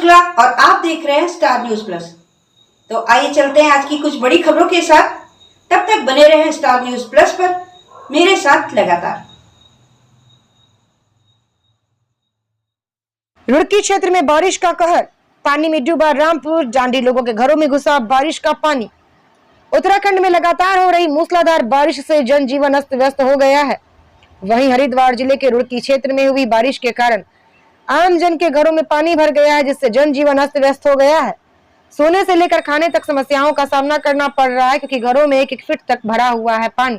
शुक्ला और आप देख रहे हैं स्टार न्यूज प्लस। तो आइए चलते हैं आज की कुछ बड़ी खबरों के साथ। तब तक बने रहें स्टार न्यूज प्लस पर मेरे साथ लगातार। रुड़की क्षेत्र में बारिश का कहर, पानी में डूबा रामपुर डांडी, लोगों के घरों में घुसा बारिश का पानी। उत्तराखंड में लगातार हो रही मूसलाधार बारिश से जनजीवन अस्त व्यस्त हो गया है। वहीं हरिद्वार जिले के रुड़की क्षेत्र में हुई बारिश के कारण आम जन के घरों में पानी भर गया है, जिससे जनजीवन अस्त व्यस्त हो गया है। सोने से लेकर खाने तक समस्याओं का सामना करना पड़ रहा है, क्योंकि घरों में 1-1 फीट तक भरा हुआ है पानी।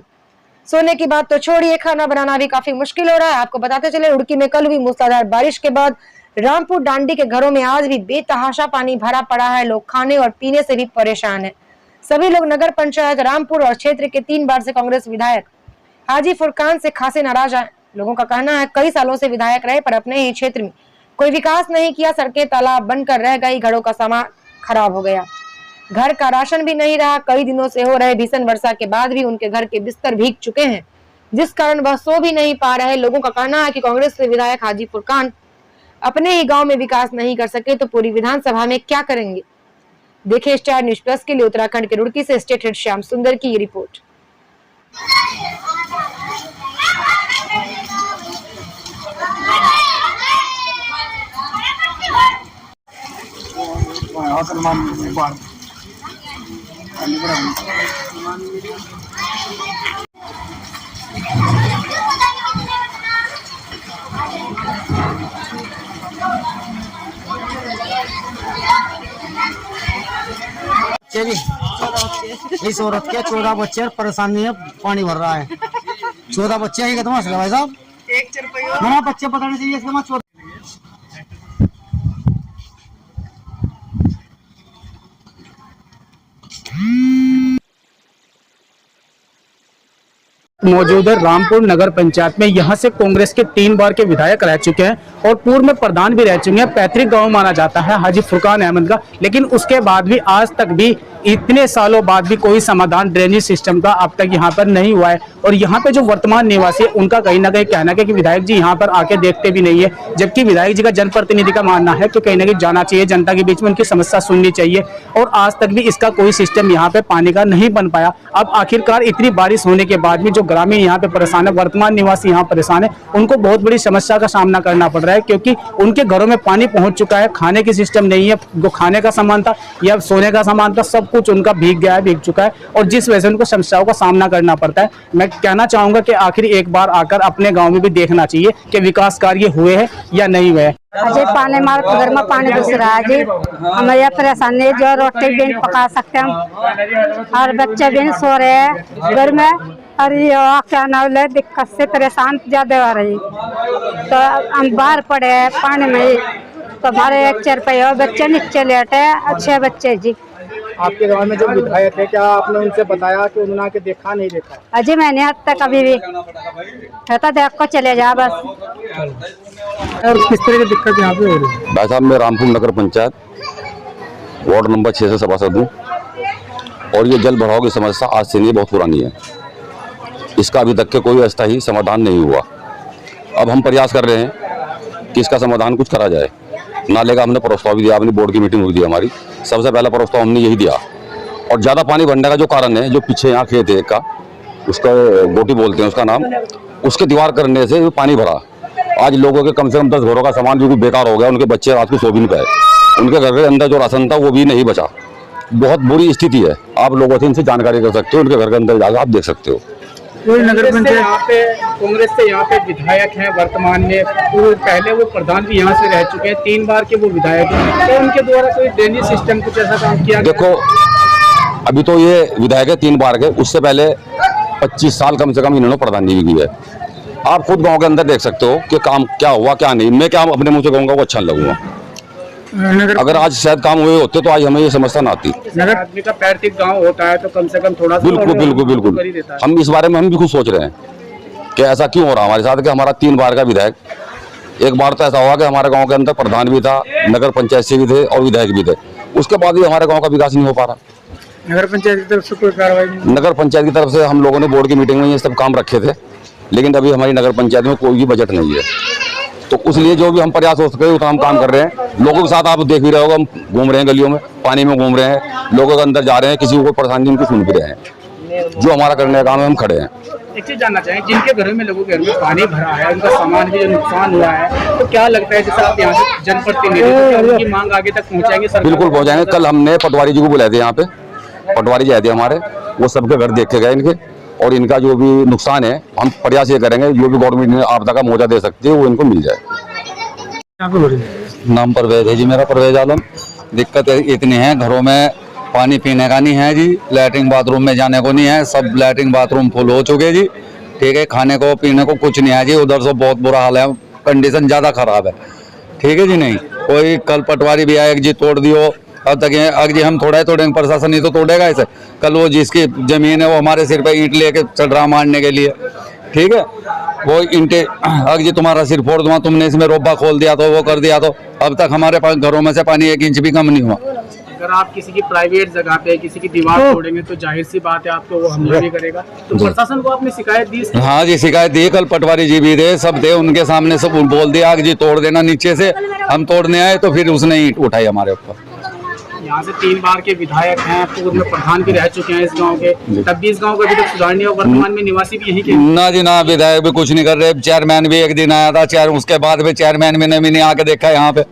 सोने की बात तो छोड़िए, खाना बनाना भी काफी मुश्किल हो रहा है। आपको बताते चले, रुड़की में कल हुई मूसलाधार बारिश के बाद रामपुर डांडी के घरों में आज भी बेतहाशा पानी भरा पड़ा है। लोग खाने और पीने से भी परेशान है। सभी लोग नगर पंचायत रामपुर और क्षेत्र के 3 बार से कांग्रेस विधायक हाजी फुरकान से खासे नाराज है। लोगों का कहना है, कई सालों से विधायक रहे पर अपने ही क्षेत्र में कोई विकास नहीं किया। सड़कें तालाब बनकर रह गई, घरों का सामान खराब हो गया, घर का राशन भी नहीं रहा। कई दिनों से हो रहे भीषण वर्षा के बाद भी उनके घर के बिस्तर भीग चुके हैं, जिस कारण वह सो भी नहीं पा रहे। लोगों का कहना है कि कांग्रेस के विधायक हाजी फुरकान अपने ही गांव में विकास नहीं कर सके तो पूरी विधानसभा में क्या करेंगे। देखिए स्टार न्यूज प्लस के लिए उत्तराखंड के रुड़की से स्टेट हेड श्याम सुंदर की ये रिपोर्ट। इस औरत के 14 बच्चे और परेशानी है, पानी भर रहा है। 14 बच्चे ही कितना मसला भाई साहब, एक बच्चे बताने चाहिए इसके। 14 मौजूद है रामपुर नगर पंचायत में। यहाँ से कांग्रेस के 3 बार के विधायक रह चुके हैं और पूर्व में प्रधान भी रह चुके हैं। पैतृक गांव माना जाता है हाजी फुरकान अहमद का, लेकिन उसके बाद भी आज तक भी इतने सालों बाद भी कोई समाधान ड्रेनेज सिस्टम का अब तक यहाँ पर नहीं हुआ है। और यहाँ पे जो वर्तमान निवासी है उनका कहीं ना कहीं कहना है कि विधायक जी यहाँ पर आके देखते भी नहीं है, जबकि विधायक जी का जनप्रतिनिधि का मानना है कि कहीं ना कहीं जाना चाहिए, जनता के बीच में उनकी समस्या सुननी चाहिए। और आज तक भी इसका कोई सिस्टम यहाँ पे पानी का नहीं बन पाया। अब आखिरकार इतनी बारिश होने के बाद भी जो ग्रामीण यहाँ पे परेशान है, वर्तमान निवासी यहाँ परेशान है, उनको बहुत बड़ी समस्या का सामना करना पड़ रहा है, क्योंकि उनके घरों में पानी पहुंच चुका है। खाने की सिस्टम नहीं है, जो खाने का सामान था या सोने का सामान था सब कुछ उनका भीग गया है, भीग चुका है, और जिस वजह से उनको समस्याओं का सामना करना पड़ता है। मैं कहना चाहूंगा कि आखिर एक बार आकर अपने गांव में भी देखना चाहिए कि विकास कार्य हुए हैं या नहीं हुए। अजय पानी मार घर में पानी घुस रहा है जी। हमें यह परेशानी है, जो रोटी भी नहीं पका सकते हम, और बच्चे भी नहीं सो रहे हैं घर में, और ये क्या नाम है, दिक्कत से परेशान ज्यादा हो रही। तो हम बाहर पड़े हैं पानी में, तो हमारे 1 चरपैया बच्चे नीचे लेटे, अच्छे बच्चे जी। आपके गांव में जो विधायक है, क्या आपने उनसे बताया कि उन्होंने आके देखा नहीं देखा? अजय मैंने आज तक अभी भी कहता देख को चले जा बस। और किस तरह की दिक्कत यहाँ पे हो रही है? भाई साहब, मैं रामपुर नगर पंचायत वार्ड नंबर 6 से सभासद हूँ, और ये जल भराव की समस्या आज से नहीं बहुत पुरानी है। इसका अभी तक के कोई अस्थायी समाधान नहीं हुआ। अब हम प्रयास कर रहे हैं कि इसका समाधान कुछ करा जाए। नाले का हमने प्रस्ताव भी दिया, अपनी बोर्ड की मीटिंग हुई थी हमारी, सबसे पहला प्रस्ताव हमने यही दिया। और ज़्यादा पानी भरने का जो कारण है, जो पीछे यहाँ खेत है का, उसका गोटी बोलते हैं उसका नाम, उसके दीवार करने से पानी भरा। आज लोगों के कम से कम 10 घरों का सामान बिल्कुल बेकार हो गया। उनके बच्चे रात को सो भी नहीं पाए, उनके घर के अंदर जो राशन था वो भी नहीं बचा। बहुत बुरी स्थिति है। आप लोगों से इनसे जानकारी कर सकते हो, उनके घर के अंदर जाकर आप देख सकते हो। नगर पंचायत यहाँ पे कांग्रेस से यहाँ पे विधायक हैं वर्तमान में, पहले वो प्रधान भी यहाँ से रह चुके हैं, 3 बार के वो विधायक हैं। तो उनके द्वारा कोई ड्रेनेज सिस्टम कुछ ऐसा काम किया? देखो, अभी तो ये विधायक है 3 बार के, उससे पहले 25 साल कम से कम इन्होंने प्रधानी की है। आप खुद गांव के अंदर देख सकते हो कि काम क्या हुआ क्या नहीं। मैं क्या अपने मुंह से कहूँगा वो अच्छा लगूंगा। अगर आज शायद काम हुए होते तो आज हमें ये समस्या ना आती। नगर आदमी का पैतृक गांव होता है तो कम से कम थोड़ा बिल्कुल हम इस बारे में हम भी खुद सोच रहे हैं कि ऐसा क्यों हो रहा है हमारे साथ, कि हमारा 3 बार का विधायक। एक बार तो ऐसा हुआ कि हमारे गांव के अंदर प्रधान भी था, नगर पंचायत से भी थे और विधायक भी थे, उसके बाद भी हमारे गांव का विकास नहीं हो पा रहा। नगर पंचायत की तरफ से कोई कार्रवाई नहीं? नगर पंचायत की तरफ से हम लोगों ने बोर्ड की मीटिंग में ये सब काम रखे थे, लेकिन अभी हमारी नगर पंचायत में कोई भी बजट नहीं है। तो उसलिए जो भी हम प्रयास हो सके उतना हम काम कर रहे हैं। लोगों के साथ आप देख भी रहे होगा, हम घूम रहे हैं गलियों में, पानी में घूम रहे हैं, लोगों के अंदर जा रहे हैं, किसी को परेशानी उनकी सुन भी रहे हैं। जो हमारा करने का काम है हम खड़े हैं। एक चीज जानना चाहेंगे, जिनके घरों में लोगों के घर में पानी भरा है, उनका सामान भी जो नुकसान हुआ है, तो क्या लगता है जैसे आप यहाँ से जनप्रतिनिधि तो उनकी मांग आगे तक पहुँचाएंगे? बिल्कुल पहुँचाएंगे। कल हमने पटवारी जी को बुलाए थे, यहाँ पे पटवारी जी आए थे हमारे, वो सबके घर देख के गए इनके, और इनका जो भी नुकसान है हम प्रयास ये करेंगे जो भी गवर्नमेंट ने आपदा का मुआवजा दे सकती है वो इनको मिल जाए। नाम परवेज है जी मेरा, परवेज आलम। दिक्कत इतनी है, घरों में पानी पीने का नहीं है जी, लैट्रिन बाथरूम में जाने को नहीं है, सब लैट्रिन बाथरूम फुल हो चुके जी। ठीक है, खाने को पीने को कुछ नहीं है जी, उधर से बहुत बुरा हाल है, कंडीशन ज़्यादा खराब है। ठीक है जी, नहीं कोई कल पटवारी भी आए जी तोड़ दियो, अब तक अगर जी हम थोड़ा ही तोड़ेंगे, प्रशासन नहीं तो तोड़ेगा ऐसे। कल वो जिसकी जमीन है वो हमारे सिर पे ईंट लेके चढ़ रहा मारने के लिए। ठीक है, वो ईंटें अगर जी तुम्हारा सिर फोड़ दूंगा, तुमने इसमें रोबा खोल दिया तो वो कर दिया तो अब तक हमारे पास घरों में से पानी 1 इंच भी कम नहीं हुआ। अगर आप किसी की प्राइवेट जगह पे किसी की दीवार तोड़ेंगे तो जाहिर सी बात है आपको वो हमला भी करेगा। तो प्रशासन को आपने शिकायत दी? हाँ जी, शिकायत दी, कल पटवारी जी भी थे, सब थे, उनके सामने सब बोल दिया कि जी तोड़ देना नीचे से। हम तोड़ने आए तो फिर उसने ईंट उठाई हमारे ऊपर। यहाँ से 3 बार के विधायक हैं, पूर्व में प्रधान भी रह चुके हैं इस गांव के, तब भी इस गांव का अभी तक सुधार नहीं हुआ। वर्तमान में निवासी भी यहीं के ना जी ना, विधायक भी कुछ नहीं कर रहे। चेयरमैन भी एक दिन आया था, उसके बाद भी चेयरमैन भी नहीं आके देखा यहाँ पे।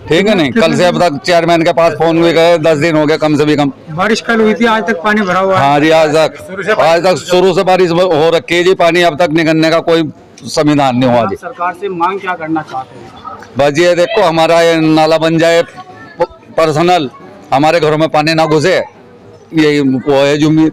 ठीक है, नहीं कल से अब तक चेयरमैन के पास फोन भी गए, 10 दिन हो गए कम से भी कम। बारिश कल हुई थी, आज तक पानी भरा हुआ है। हाँ जी, आज तक शुरू से बारिश हो रखी है जी, पानी अब तक निकलने का कोई संविधान नहीं हुआ जी। सरकार से मांग क्या करना चाहते हैं? बस ये देखो हमारा ये नाला बन जाए पर्सनल, हमारे घरों में पानी ना घुसे, यही वो है जो उम्मीद।